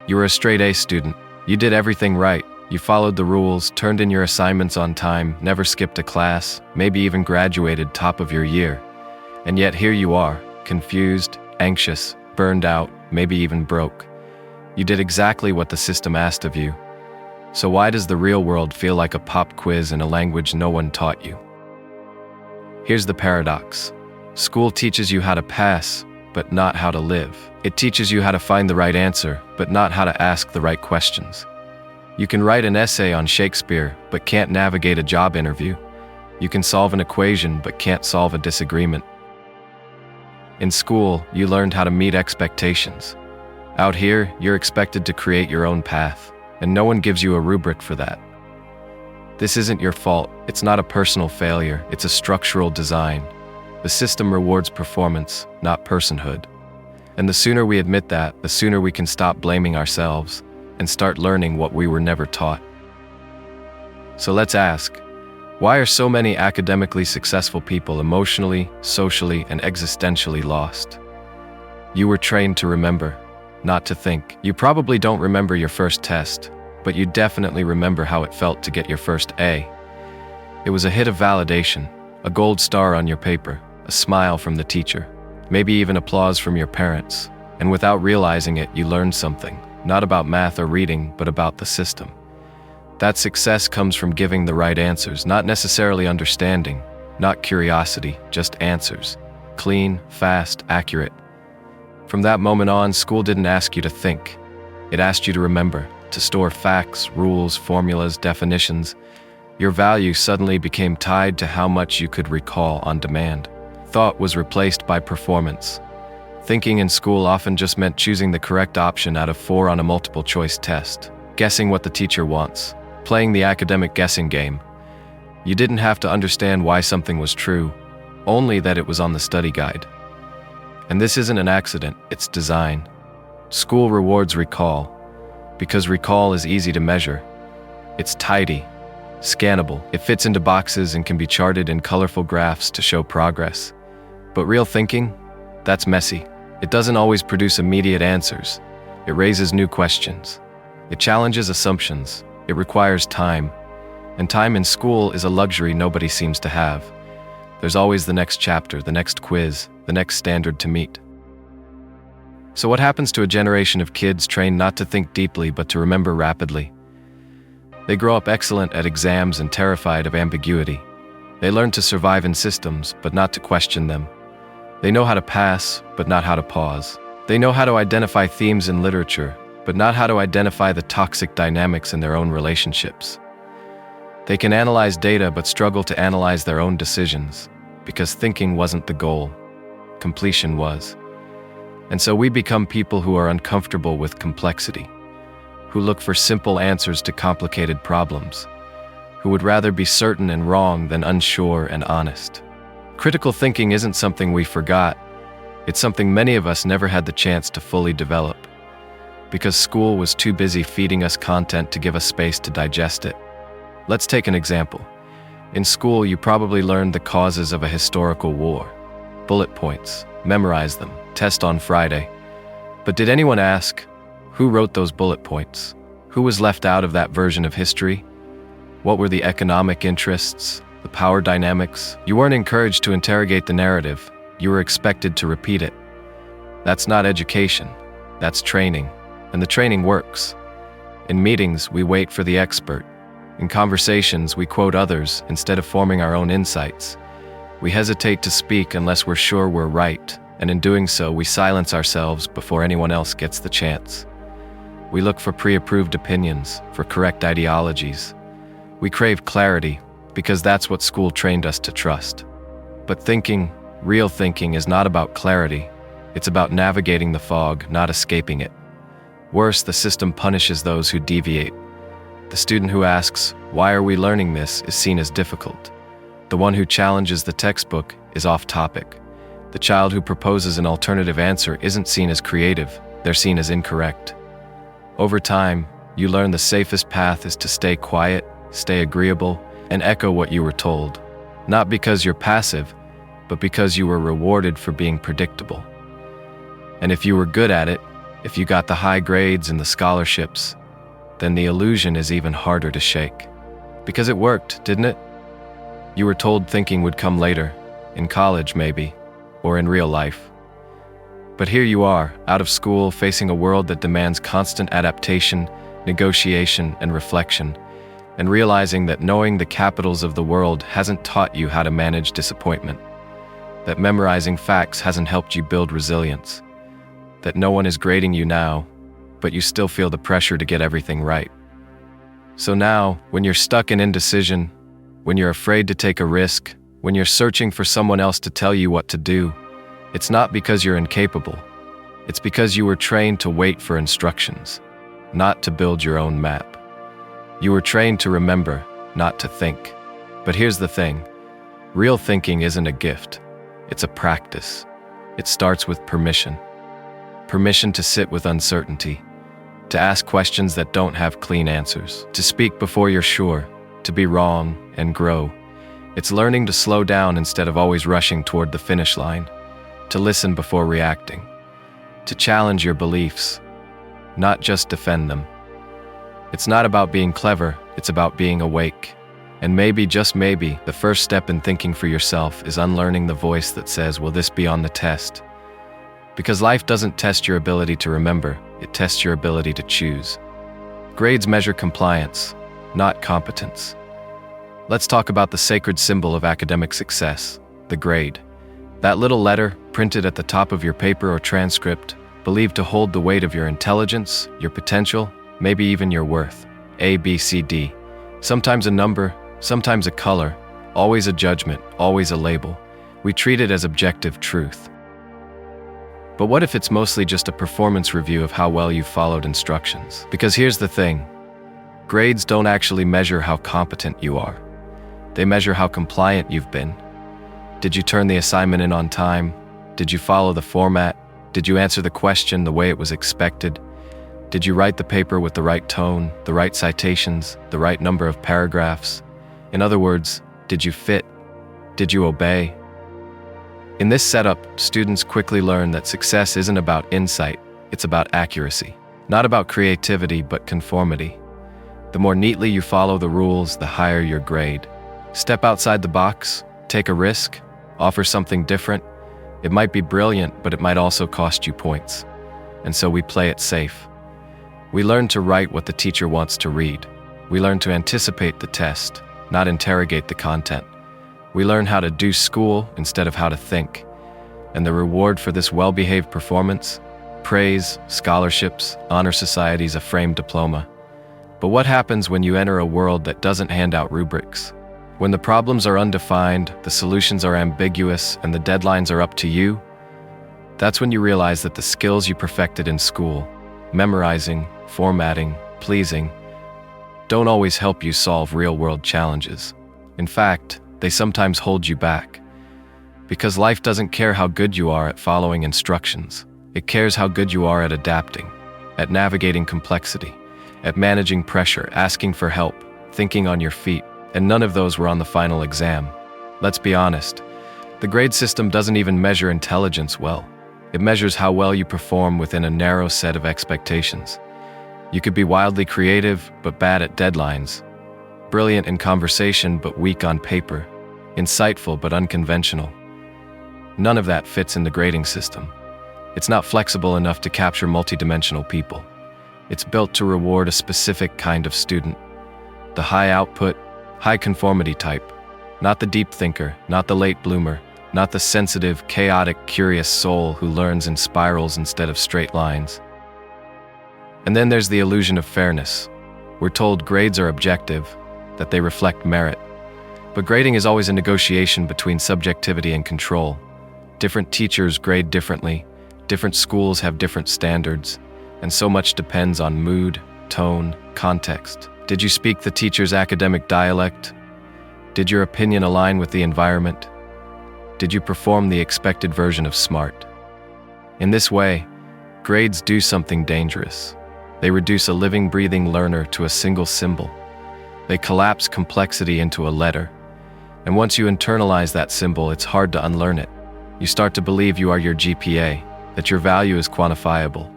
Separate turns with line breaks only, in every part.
You were a straight A student. You did everything right. You followed the rules, turned in your assignments on time, never skipped a class, maybe even graduated top of your year. And yet here you are, confused, anxious, burned out, maybe even broke. You did exactly what the system asked of you. So why does the real world feel like a pop quiz in a language no one taught you? Here's the paradox. School teaches you how to pass, but not how to live. It teaches you how to find the right answer, but not how to ask the right questions. You can write an essay on Shakespeare, but can't navigate a job interview. You can solve an equation, but can't solve a disagreement. In school, you learned how to meet expectations. Out here, you're expected to create your own path, and no one gives you a rubric for that. This isn't your fault. It's not a personal failure. It's a structural design. The system rewards performance, not personhood. And the sooner we admit that, the sooner we can stop blaming ourselves and start learning what we were never taught. So let's ask, why are so many academically successful people emotionally, socially, and existentially lost? You were trained to remember, not to think. You probably don't remember your first test, but you definitely remember how it felt to get your first A. It was a hit of validation, a gold star on your paper, a smile from the teacher, maybe even applause from your parents. And without realizing it, you learned something, not about math or reading, but about the system. That success comes from giving the right answers, not necessarily understanding, not curiosity, just answers. Clean, fast, accurate. From that moment on, school didn't ask you to think. It asked you to remember, to store facts, rules, formulas, definitions. Your value suddenly became tied to how much you could recall on demand. Thought was replaced by performance. Thinking in school often just meant choosing the correct option out of 4 on a multiple-choice test, guessing what the teacher wants, playing the academic guessing game. You didn't have to understand why something was true, only that it was on the study guide. And this isn't an accident, it's design. School rewards recall, because recall is easy to measure. It's tidy, scannable. It fits into boxes and can be charted in colorful graphs to show progress. But real thinking? That's messy. It doesn't always produce immediate answers. It raises new questions. It challenges assumptions. It requires time. And time in school is a luxury nobody seems to have. There's always the next chapter, the next quiz, the next standard to meet. So what happens to a generation of kids trained not to think deeply but to remember rapidly? They grow up excellent at exams and terrified of ambiguity. They learn to survive in systems, but not to question them. They know how to pass, but not how to pause. They know how to identify themes in literature, but not how to identify the toxic dynamics in their own relationships. They can analyze data but struggle to analyze their own decisions, because thinking wasn't the goal. Completion was. And so we become people who are uncomfortable with complexity, who look for simple answers to complicated problems, who would rather be certain and wrong than unsure and honest. Critical thinking isn't something we forgot. It's something many of us never had the chance to fully develop, because school was too busy feeding us content to give us space to digest it. Let's take an example. In school, you probably learned the causes of a historical war. Bullet points, memorize them, test on Friday. But did anyone ask, who wrote those bullet points? Who was left out of that version of history? What were the economic interests, the power dynamics? You weren't encouraged to interrogate the narrative. You were expected to repeat it. That's not education. That's training. And the training works. In meetings, we wait for the expert. In conversations, we quote others instead of forming our own insights. We hesitate to speak unless we're sure we're right, and in doing so, we silence ourselves before anyone else gets the chance. We look for pre-approved opinions, for correct ideologies. We crave clarity, because that's what school trained us to trust. But thinking, real thinking, is not about clarity. It's about navigating the fog, not escaping it. Worse, the system punishes those who deviate. The student who asks, "Why are we learning this?" is seen as difficult. The one who challenges the textbook is off topic. The child who proposes an alternative answer isn't seen as creative, they're seen as incorrect. Over time, you learn the safest path is to stay quiet, stay agreeable, and echo what you were told. Not because you're passive, but because you were rewarded for being predictable. And if you were good at it, If you got the high grades and the scholarships, then the illusion is even harder to shake. Because it worked, didn't it? You were told thinking would come later, in college maybe, or in real life. But here you are, out of school, facing a world that demands constant adaptation, negotiation, and reflection, and realizing that knowing the capitals of the world hasn't taught you how to manage disappointment, that memorizing facts hasn't helped you build resilience, that no one is grading you now, but you still feel the pressure to get everything right. So now, when you're stuck in indecision, when you're afraid to take a risk, when you're searching for someone else to tell you what to do, it's not because you're incapable. It's because you were trained to wait for instructions, not to build your own map. You were trained to remember, not to think. But here's the thing. Real thinking isn't a gift. It's a practice. It starts with permission. Permission to sit with uncertainty, to ask questions that don't have clean answers, to speak before you're sure, to be wrong and grow. It's learning to slow down instead of always rushing toward the finish line, to listen before reacting, to challenge your beliefs, not just defend them. It's not about being clever, it's about being awake. And maybe, just maybe, the first step in thinking for yourself is unlearning the voice that says, will this be on the test? Because life doesn't test your ability to remember, it tests your ability to choose. Grades measure compliance, not competence. Let's talk about the sacred symbol of academic success, the grade. That little letter, printed at the top of your paper or transcript, believed to hold the weight of your intelligence, your potential, maybe even your worth. A, B, C, D. Sometimes a number, sometimes a color, always a judgment, always a label. We treat it as objective truth. But what if it's mostly just a performance review of how well you followed instructions? Because here's the thing. Grades don't actually measure how competent you are. They measure how compliant you've been. Did you turn the assignment in on time? Did you follow the format? Did you answer the question the way it was expected? Did you write the paper with the right tone, the right citations, the right number of paragraphs? In other words, did you fit? Did you obey? In this setup, students quickly learn that success isn't about insight, it's about accuracy. Not about creativity, but conformity. The more neatly you follow the rules, the higher your grade. Step outside the box, take a risk, offer something different. It might be brilliant, but it might also cost you points. And so we play it safe. We learn to write what the teacher wants to read. We learn to anticipate the test, not interrogate the content. We learn how to do school instead of how to think. And the reward for this well-behaved performance? Praise, scholarships, honor societies, a framed diploma. But what happens when you enter a world that doesn't hand out rubrics? When the problems are undefined, the solutions are ambiguous, and the deadlines are up to you? That's when you realize that the skills you perfected in school, memorizing, formatting, pleasing, don't always help you solve real-world challenges. In fact, they sometimes hold you back. Because life doesn't care how good you are at following instructions. It cares how good you are at adapting, at navigating complexity, at managing pressure, asking for help, thinking on your feet. And none of those were on the final exam. Let's be honest, the grade system doesn't even measure intelligence well. It measures how well you perform within a narrow set of expectations. You could be wildly creative, but bad at deadlines. Brilliant in conversation, but weak on paper. Insightful, but unconventional. None of that fits in the grading system. It's not flexible enough to capture multidimensional people. It's built to reward a specific kind of student. The high output, high conformity type. Not the deep thinker, not the late bloomer, not the sensitive, chaotic, curious soul who learns in spirals instead of straight lines. And then there's the illusion of fairness. We're told grades are objective, that they reflect merit. But grading is always a negotiation between subjectivity and control. Different teachers grade differently, different schools have different standards, and so much depends on mood, tone, context. Did you speak the teacher's academic dialect? Did your opinion align with the environment? Did you perform the expected version of smart? In this way, grades do something dangerous. They reduce a living, breathing learner to a single symbol. They collapse complexity into a letter. And once you internalize that symbol, it's hard to unlearn it. You start to believe you are your GPA, that your value is quantifiable,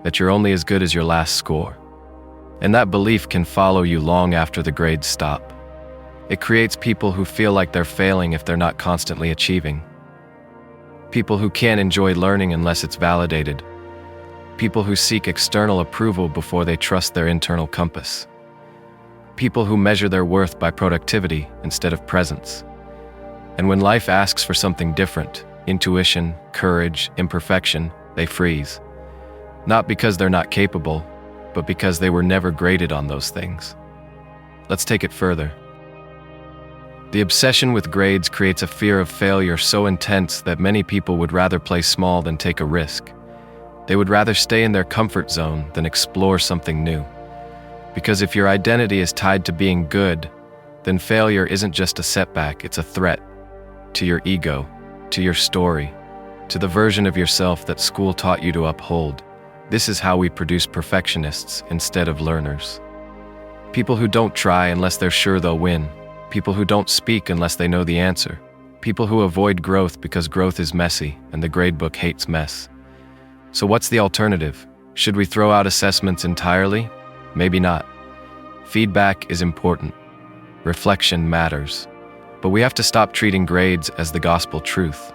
that you're only as good as your last score. And that belief can follow you long after the grades stop. It creates people who feel like they're failing if they're not constantly achieving. People who can't enjoy learning unless it's validated. People who seek external approval before they trust their internal compass. People who measure their worth by productivity instead of presence. And when life asks for something different, intuition, courage, imperfection, they freeze. Not because they're not capable, but because they were never graded on those things. Let's take it further. The obsession with grades creates a fear of failure so intense that many people would rather play small than take a risk. They would rather stay in their comfort zone than explore something new. Because if your identity is tied to being good, then failure isn't just a setback, it's a threat to your ego, to your story, to the version of yourself that school taught you to uphold. This is how we produce perfectionists instead of learners. People who don't try unless they're sure they'll win. People who don't speak unless they know the answer. People who avoid growth because growth is messy and the gradebook hates mess. So what's the alternative? Should we throw out assessments entirely? Maybe not. Feedback is important. Reflection matters. But we have to stop treating grades as the gospel truth.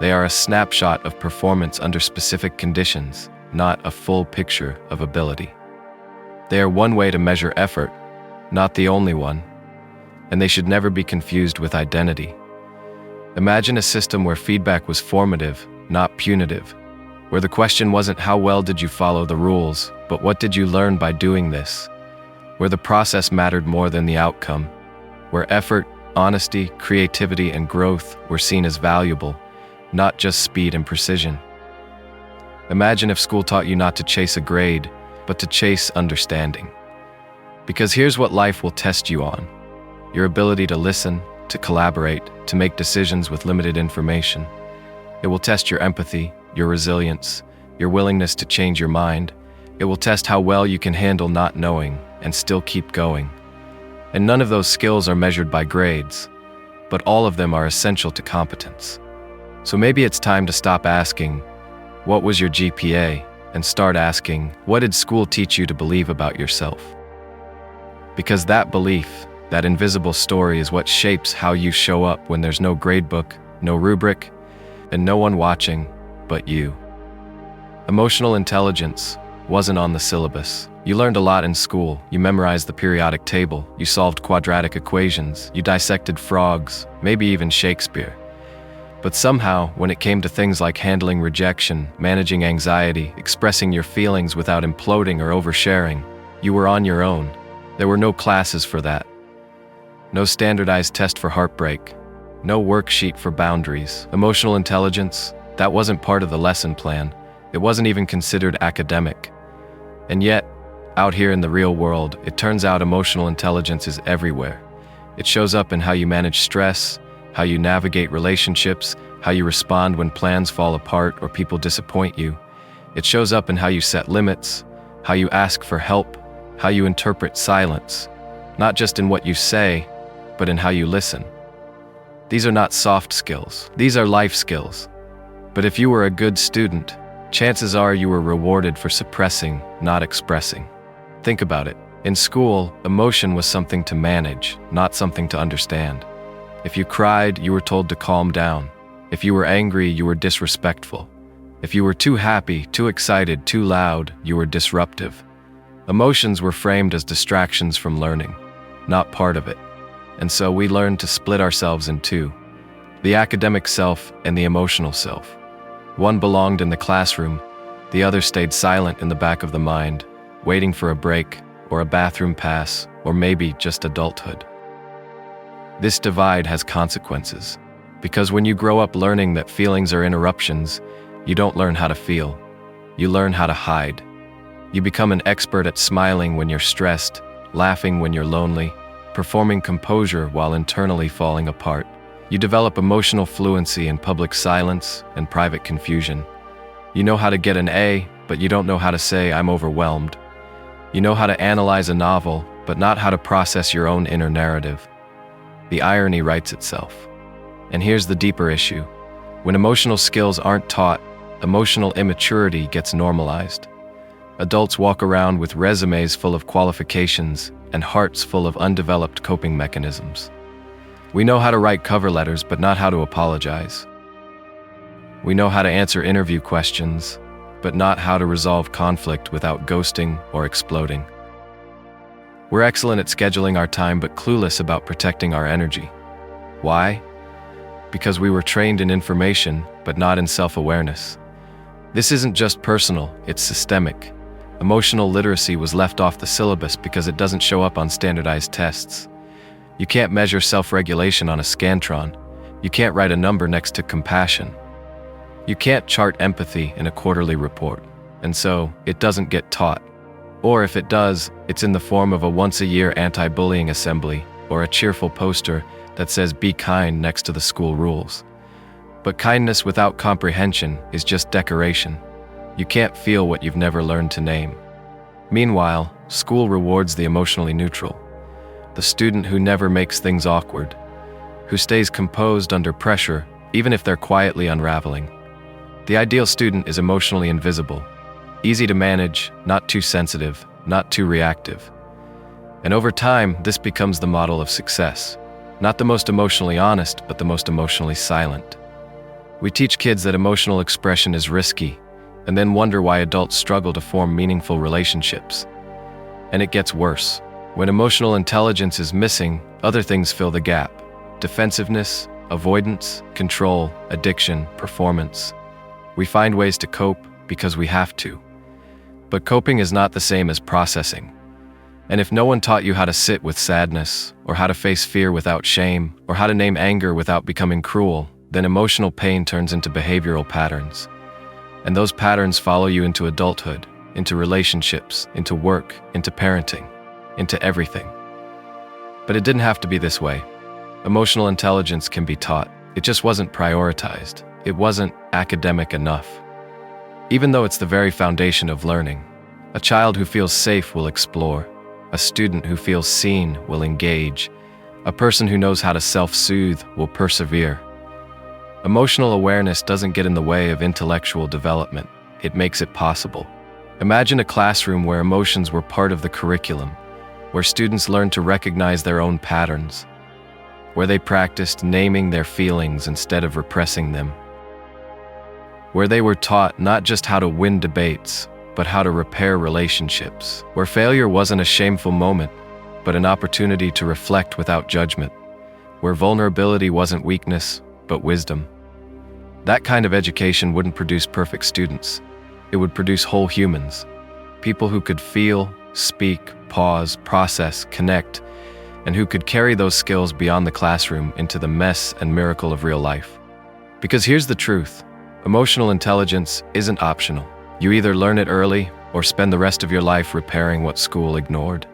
They are a snapshot of performance under specific conditions, not a full picture of ability. They are one way to measure effort, not the only one, and they should never be confused with identity. Imagine a system where feedback was formative, not punitive, where the question wasn't how well did you follow the rules, but what did you learn by doing this, where the process mattered more than the outcome, where effort, honesty, creativity, and growth were seen as valuable, not just speed and precision. Imagine if school taught you not to chase a grade, but to chase understanding. Because here's what life will test you on: your ability to listen, to collaborate, to make decisions with limited information. It will test your empathy, your resilience, your willingness to change your mind. It will test how well you can handle not knowing and still keep going. And none of those skills are measured by grades, but all of them are essential to competence. So maybe it's time to stop asking, "What was your GPA?" and start asking, "What did school teach you to believe about yourself?" Because that belief, that invisible story, is what shapes how you show up when there's no gradebook, no rubric, and no one watching but you. Emotional intelligence wasn't on the syllabus. You learned a lot in school. You memorized the periodic table. You solved quadratic equations. You dissected frogs, maybe even Shakespeare. But somehow, when it came to things like handling rejection, managing anxiety, expressing your feelings without imploding or oversharing, you were on your own. There were no classes for that. No standardized test for heartbreak. No worksheet for boundaries. Emotional intelligence, that wasn't part of the lesson plan. It wasn't even considered academic. And yet, out here in the real world, it turns out emotional intelligence is everywhere. It shows up in how you manage stress, how you navigate relationships, how you respond when plans fall apart or people disappoint you. It shows up in how you set limits, how you ask for help, how you interpret silence, not just in what you say, but in how you listen. These are not soft skills. These are life skills. But if you were a good student, chances are you were rewarded for suppressing, not expressing. Think about it. In school, emotion was something to manage, not something to understand. If you cried, you were told to calm down. If you were angry, you were disrespectful. If you were too happy, too excited, too loud, you were disruptive. Emotions were framed as distractions from learning, not part of it. And so we learned to split ourselves in two: the academic self and the emotional self. One belonged in the classroom, the other stayed silent in the back of the mind, waiting for a break, or a bathroom pass, or maybe just adulthood. This divide has consequences, because when you grow up learning that feelings are interruptions, you don't learn how to feel. You learn how to hide. You become an expert at smiling when you're stressed, laughing when you're lonely, performing composure while internally falling apart. You develop emotional fluency in public silence and private confusion. You know how to get an A, but you don't know how to say, "I'm overwhelmed." You know how to analyze a novel, but not how to process your own inner narrative. The irony writes itself. And here's the deeper issue. When emotional skills aren't taught, emotional immaturity gets normalized. Adults walk around with resumes full of qualifications and hearts full of undeveloped coping mechanisms. We know how to write cover letters, but not how to apologize. We know how to answer interview questions, but not how to resolve conflict without ghosting or exploding. We're excellent at scheduling our time, but clueless about protecting our energy. Why? Because we were trained in information, but not in self-awareness. This isn't just personal, it's systemic. Emotional literacy was left off the syllabus because it doesn't show up on standardized tests. You can't measure self-regulation on a Scantron. You can't write a number next to compassion. You can't chart empathy in a quarterly report. And so, it doesn't get taught. Or if it does, it's in the form of a once-a-year anti-bullying assembly or a cheerful poster that says "Be kind" next to the school rules. But kindness without comprehension is just decoration. You can't feel what you've never learned to name. Meanwhile, school rewards the emotionally neutral, the student who never makes things awkward, who stays composed under pressure even if they're quietly unraveling. The ideal student is emotionally invisible, easy to manage, not too sensitive, not too reactive. And over time, this becomes the model of success. Not the most emotionally honest, but the most emotionally silent. We teach kids that emotional expression is risky, and then wonder why adults struggle to form meaningful relationships. And it gets worse. When emotional intelligence is missing, other things fill the gap. Defensiveness, avoidance, control, addiction, performance. We find ways to cope because we have to. But coping is not the same as processing. And if no one taught you how to sit with sadness, or how to face fear without shame, or how to name anger without becoming cruel, then emotional pain turns into behavioral patterns. And those patterns follow you into adulthood, into relationships, into work, into parenting, into everything. But it didn't have to be this way. Emotional intelligence can be taught. It just wasn't prioritized. It wasn't academic enough. Even though it's the very foundation of learning, a child who feels safe will explore. A student who feels seen will engage. A person who knows how to self-soothe will persevere. Emotional awareness doesn't get in the way of intellectual development. It makes it possible. Imagine a classroom where emotions were part of the curriculum, where students learned to recognize their own patterns, where they practiced naming their feelings instead of repressing them, where they were taught not just how to win debates, but how to repair relationships, where failure wasn't a shameful moment, but an opportunity to reflect without judgment, where vulnerability wasn't weakness, but wisdom. That kind of education wouldn't produce perfect students. It would produce whole humans, people who could feel, speak, pause, process, connect, and who could carry those skills beyond the classroom into the mess and miracle of real life. Because here's the truth, emotional intelligence isn't optional. You either learn it early or spend the rest of your life repairing what school ignored.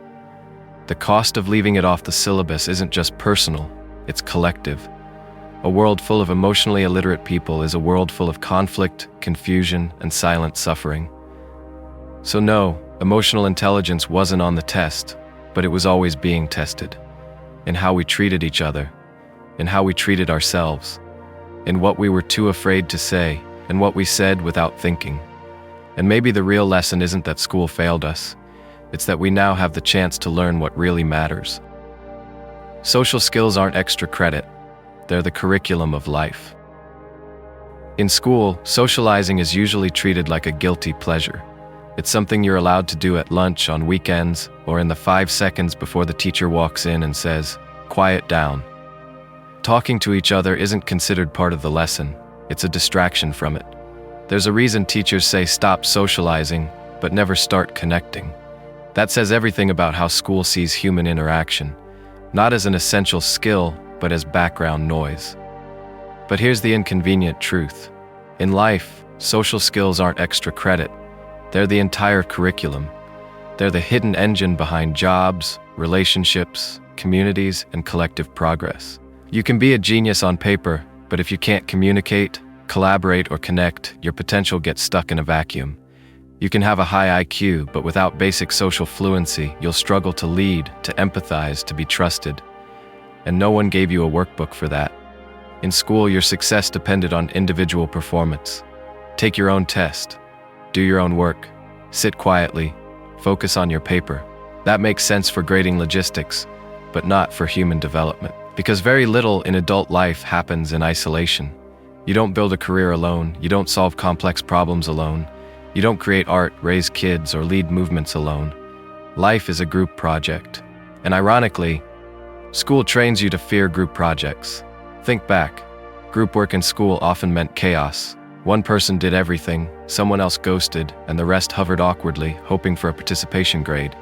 The cost of leaving it off the syllabus isn't just personal, it's collective. A world full of emotionally illiterate people is a world full of conflict, confusion, and silent suffering. So no, emotional intelligence wasn't on the test, but it was always being tested. In how we treated each other, in how we treated ourselves, in what we were too afraid to say, and what we said without thinking. And maybe the real lesson isn't that school failed us, it's that we now have the chance to learn what really matters. Social skills aren't extra credit. They're the curriculum of life. In school, socializing is usually treated like a guilty pleasure. It's something you're allowed to do at lunch, on weekends, or in the 5 seconds before the teacher walks in and says, "Quiet down." Talking to each other isn't considered part of the lesson. It's a distraction from it. There's a reason teachers say stop socializing, but never start connecting. That says everything about how school sees human interaction, not as an essential skill, but as background noise. But here's the inconvenient truth. In life, social skills aren't extra credit. They're the entire curriculum. They're the hidden engine behind jobs, relationships, communities, and collective progress. You can be a genius on paper, but if you can't communicate, collaborate, or connect, your potential gets stuck in a vacuum. You can have a high IQ, but without basic social fluency, you'll struggle to lead, to empathize, to be trusted. And no one gave you a workbook for that. In school, your success depended on individual performance. Take your own test. Do your own work. sit quietly, focus on your paper. That makes sense for grading logistics, but not for human development. Because very little in adult life happens in isolation. You don't build a career alone, you don't solve complex problems alone, you don't create art, raise kids, or lead movements alone. Life is a group project. And ironically, school trains you to fear group projects. Think back. Group work in school often meant chaos. One person did everything, someone else ghosted, and the rest hovered awkwardly, hoping for a participation grade.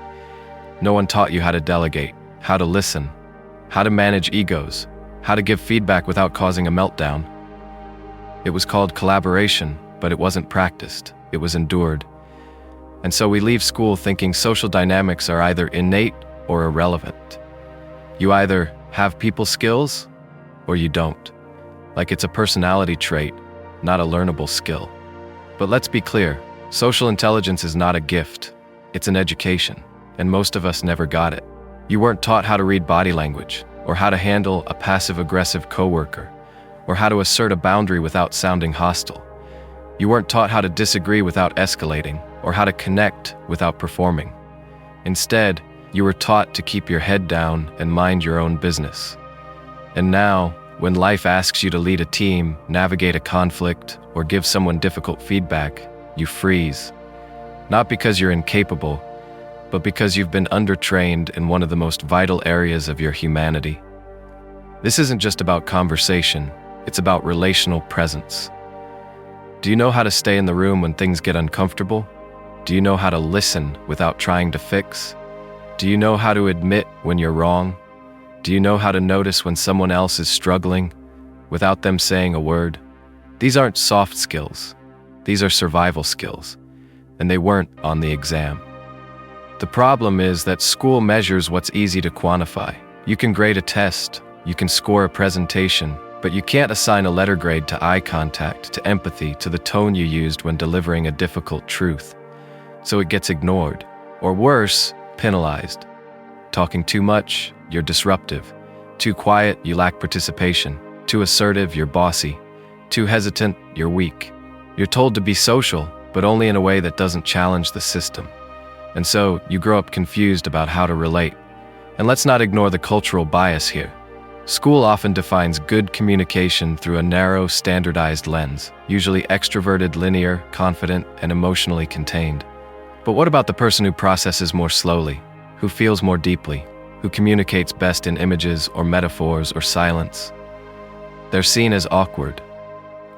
No one taught you how to delegate, how to listen, how to manage egos, how to give feedback without causing a meltdown. It was called collaboration, but it wasn't practiced. It was endured. And so we leave school thinking social dynamics are either innate or irrelevant. You either have people skills or you don't. Like it's a personality trait, not a learnable skill. But let's be clear, social intelligence is not a gift. It's an education, and most of us never got it. You weren't taught how to read body language, or how to handle a passive-aggressive coworker, or how to assert a boundary without sounding hostile. You weren't taught how to disagree without escalating, or how to connect without performing. Instead, you were taught to keep your head down and mind your own business. And now, when life asks you to lead a team, navigate a conflict, or give someone difficult feedback, you freeze. Not because you're incapable, but because you've been undertrained in one of the most vital areas of your humanity. This isn't just about conversation, it's about relational presence. Do you know how to stay in the room when things get uncomfortable? Do you know how to listen without trying to fix? Do you know how to admit when you're wrong? Do you know how to notice when someone else is struggling without them saying a word? These aren't soft skills. These are survival skills, and they weren't on the exam. The problem is that school measures what's easy to quantify. You can grade a test, you can score a presentation, but you can't assign a letter grade to eye contact, to empathy, to the tone you used when delivering a difficult truth. So it gets ignored, or worse, penalized. Talking too much, you're disruptive. Too quiet, you lack participation. Too assertive, you're bossy. Too hesitant, you're weak. You're told to be social, but only in a way that doesn't challenge the system. And so, you grow up confused about how to relate. And let's not ignore the cultural bias here. School often defines good communication through a narrow, standardized lens, usually extroverted, linear, confident, and emotionally contained. But what about the person who processes more slowly, who feels more deeply, who communicates best in images or metaphors or silence? They're seen as awkward,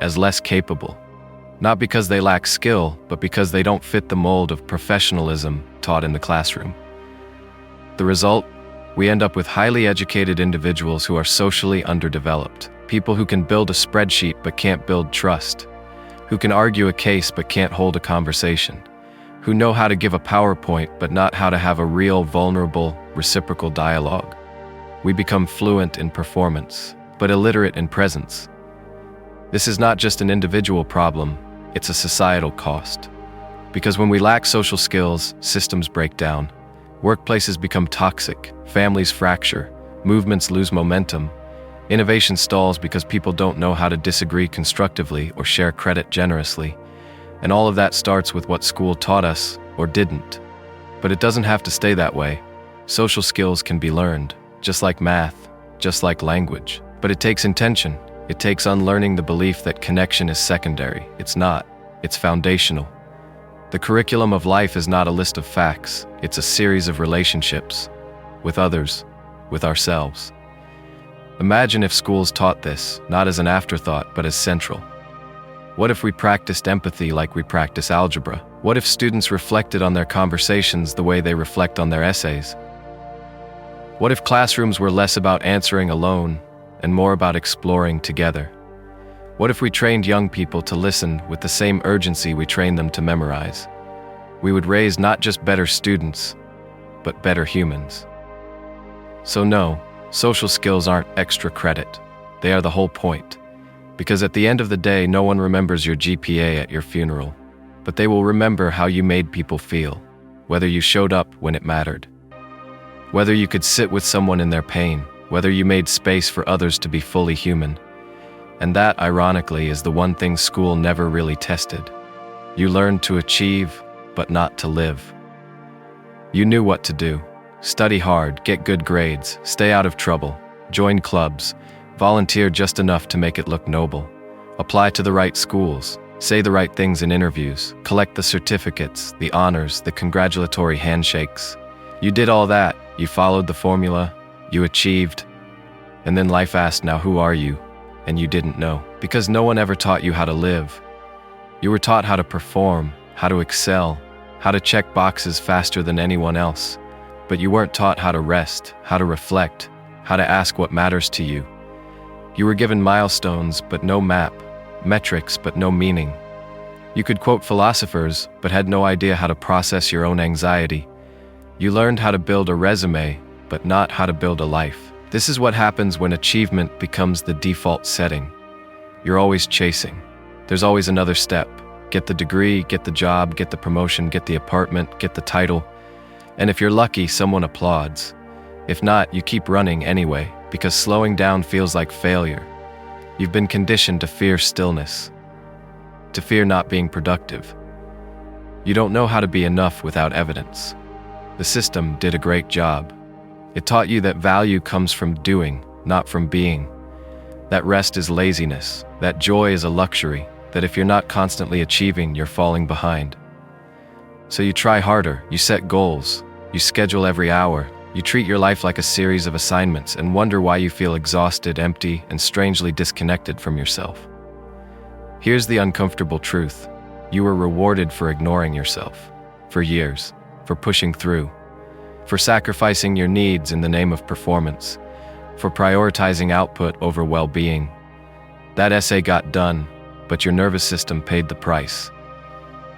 as less capable. Not because they lack skill, but because they don't fit the mold of professionalism taught in the classroom. The result? We end up with highly educated individuals who are socially underdeveloped, people who can build a spreadsheet but can't build trust, who can argue a case but can't hold a conversation, who know how to give a PowerPoint but not how to have a real, vulnerable, reciprocal dialogue. We become fluent in performance, but illiterate in presence. This is not just an individual problem, it's a societal cost. Because when we lack social skills, systems break down. Workplaces become toxic, families fracture, movements lose momentum, innovation stalls because people don't know how to disagree constructively or share credit generously. And all of that starts with what school taught us, or didn't. But it doesn't have to stay that way. Social skills can be learned, just like math, just like language. But it takes intention. It takes unlearning the belief that connection is secondary. It's not. It's foundational. The curriculum of life is not a list of facts. It's a series of relationships. With others. With ourselves. Imagine if schools taught this, not as an afterthought, but as central. What if we practiced empathy like we practice algebra? What if students reflected on their conversations the way they reflect on their essays? What if classrooms were less about answering alone and more about exploring together? What if we trained young people to listen with the same urgency we train them to memorize? We would raise not just better students, but better humans. So no, social skills aren't extra credit. They are the whole point. Because at the end of the day, no one remembers your GPA at your funeral, but they will remember how you made people feel, whether you showed up when it mattered, whether you could sit with someone in their pain, whether you made space for others to be fully human. And that, ironically, is the one thing school never really tested. You learned to achieve, but not to live. You knew what to do. Study hard, get good grades, stay out of trouble, join clubs, volunteer just enough to make it look noble, apply to the right schools, say the right things in interviews, collect the certificates, the honors, the congratulatory handshakes. You did all that, you followed the formula, you achieved, and then life asked, now who are you? And you didn't know, because no one ever taught you how to live. You were taught how to perform, how to excel, how to check boxes faster than anyone else. But you weren't taught how to rest, how to reflect, how to ask what matters to you. You were given milestones, but no map, metrics, but no meaning. You could quote philosophers, but had no idea how to process your own anxiety. You learned how to build a resume, but not how to build a life. This is what happens when achievement becomes the default setting. You're always chasing. There's always another step. Get the degree, get the job, get the promotion, get the apartment, get the title. And if you're lucky, someone applauds. If not, you keep running anyway, because slowing down feels like failure. You've been conditioned to fear stillness, to fear not being productive. You don't know how to be enough without evidence. The system did a great job. It taught you that value comes from doing, not from being. That rest is laziness, that joy is a luxury, that if you're not constantly achieving, you're falling behind. So you try harder, you set goals, you schedule every hour, you treat your life like a series of assignments and wonder why you feel exhausted, empty, and strangely disconnected from yourself. Here's the uncomfortable truth. You were rewarded for ignoring yourself, for years, for pushing through, for sacrificing your needs in the name of performance, for prioritizing output over well-being. That essay got done, but your nervous system paid the price.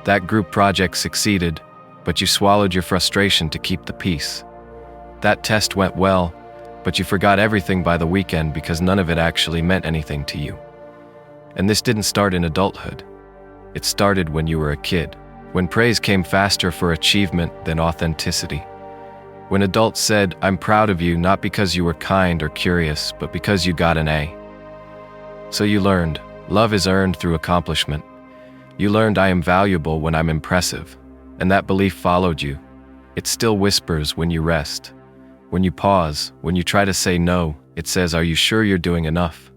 That group project succeeded, but you swallowed your frustration to keep the peace. That test went well, but you forgot everything by the weekend because none of it actually meant anything to you. And this didn't start in adulthood. It started when you were a kid, when praise came faster for achievement than authenticity. When adults said, "I'm proud of you," not because you were kind or curious, but because you got an A. So you learned, love is earned through accomplishment. You learned I am valuable when I'm impressive, and that belief followed you. It still whispers when you rest. When you pause, when you try to say no, it says, "Are you sure you're doing enough?"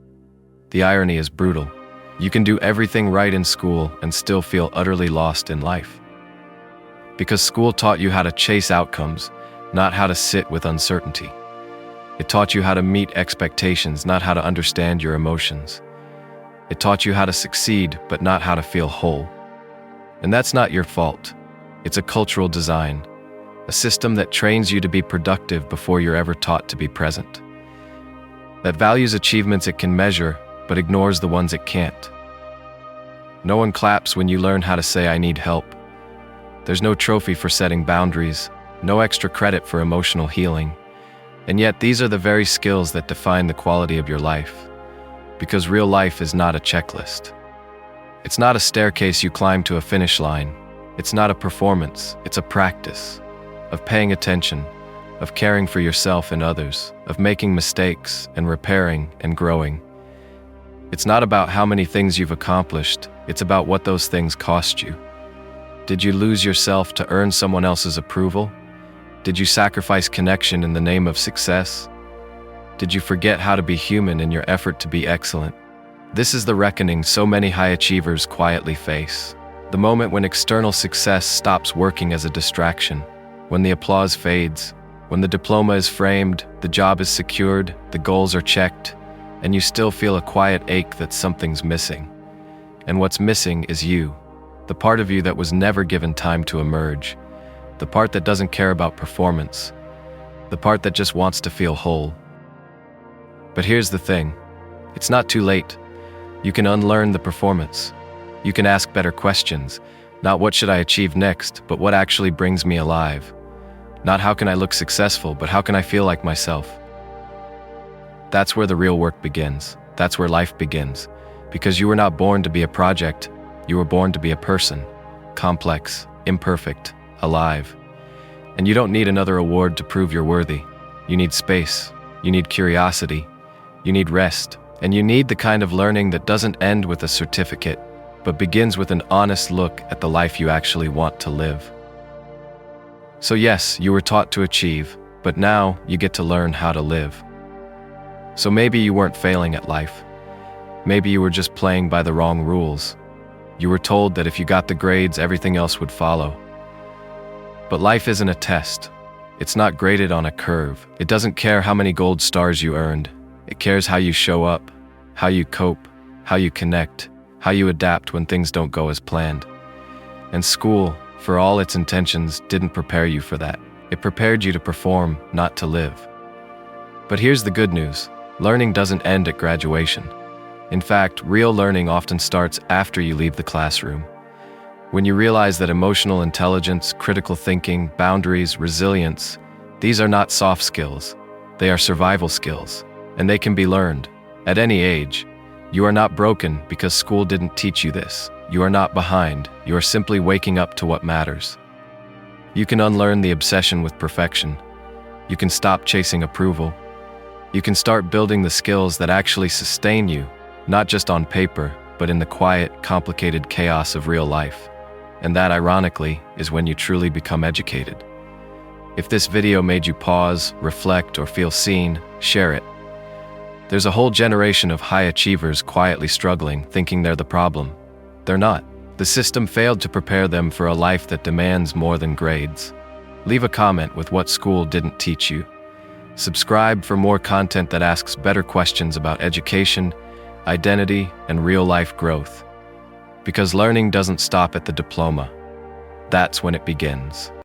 The irony is brutal. You can do everything right in school and still feel utterly lost in life. Because school taught you how to chase outcomes, not how to sit with uncertainty. It taught you how to meet expectations, not how to understand your emotions. It taught you how to succeed, but not how to feel whole. And that's not your fault. It's a cultural design, a system that trains you to be productive before you're ever taught to be present. That values achievements it can measure, but ignores the ones it can't. No one claps when you learn how to say, "I need help." There's no trophy for setting boundaries, no extra credit for emotional healing. And yet these are the very skills that define the quality of your life. Because real life is not a checklist. It's not a staircase you climb to a finish line. It's not a performance, it's a practice of paying attention, of caring for yourself and others, of making mistakes and repairing and growing. It's not about how many things you've accomplished, it's about what those things cost you. Did you lose yourself to earn someone else's approval? Did you sacrifice connection in the name of success? Did you forget how to be human in your effort to be excellent? This is the reckoning so many high achievers quietly face. The moment when external success stops working as a distraction, when the applause fades, when the diploma is framed, the job is secured, the goals are checked, and you still feel a quiet ache that something's missing. And what's missing is you, the part of you that was never given time to emerge, the part that doesn't care about performance, the part that just wants to feel whole. But here's the thing, it's not too late. You can unlearn the performance. You can ask better questions, not what should I achieve next, but what actually brings me alive. Not how can I look successful, but how can I feel like myself? That's where the real work begins. That's where life begins. Because you were not born to be a project, you were born to be a person. Complex, imperfect, alive. And you don't need another award to prove you're worthy. You need space, you need curiosity, you need rest, and you need the kind of learning that doesn't end with a certificate, but but begins with an honest look at the life you actually want to live. So yes, you were taught to achieve, but now you get to learn how to live. So maybe you weren't failing at life. Maybe you were just playing by the wrong rules. You were told that if you got the grades, everything else would follow. But life isn't a test. It's not graded on a curve. It doesn't care how many gold stars you earned. It cares how you show up, how you cope, how you connect, how you adapt when things don't go as planned. And school, for all its intentions, didn't prepare you for that. It prepared you to perform, not to live. But here's the good news. Learning doesn't end at graduation. In fact, real learning often starts after you leave the classroom. When you realize that emotional intelligence, critical thinking, boundaries, resilience, these are not soft skills. They are survival skills, and they can be learned. At any age, you are not broken because school didn't teach you this. You are not behind. You are simply waking up to what matters. You can unlearn the obsession with perfection. You can stop chasing approval. You can start building the skills that actually sustain you, not just on paper, but in the quiet, complicated chaos of real life. And that, ironically, is when you truly become educated. If this video made you pause, reflect, or feel seen, share it. There's a whole generation of high achievers quietly struggling, thinking they're the problem. They're not. The system failed to prepare them for a life that demands more than grades. Leave a comment with what school didn't teach you. Subscribe for more content that asks better questions about education, identity, and real-life growth. Because learning doesn't stop at the diploma. That's when it begins.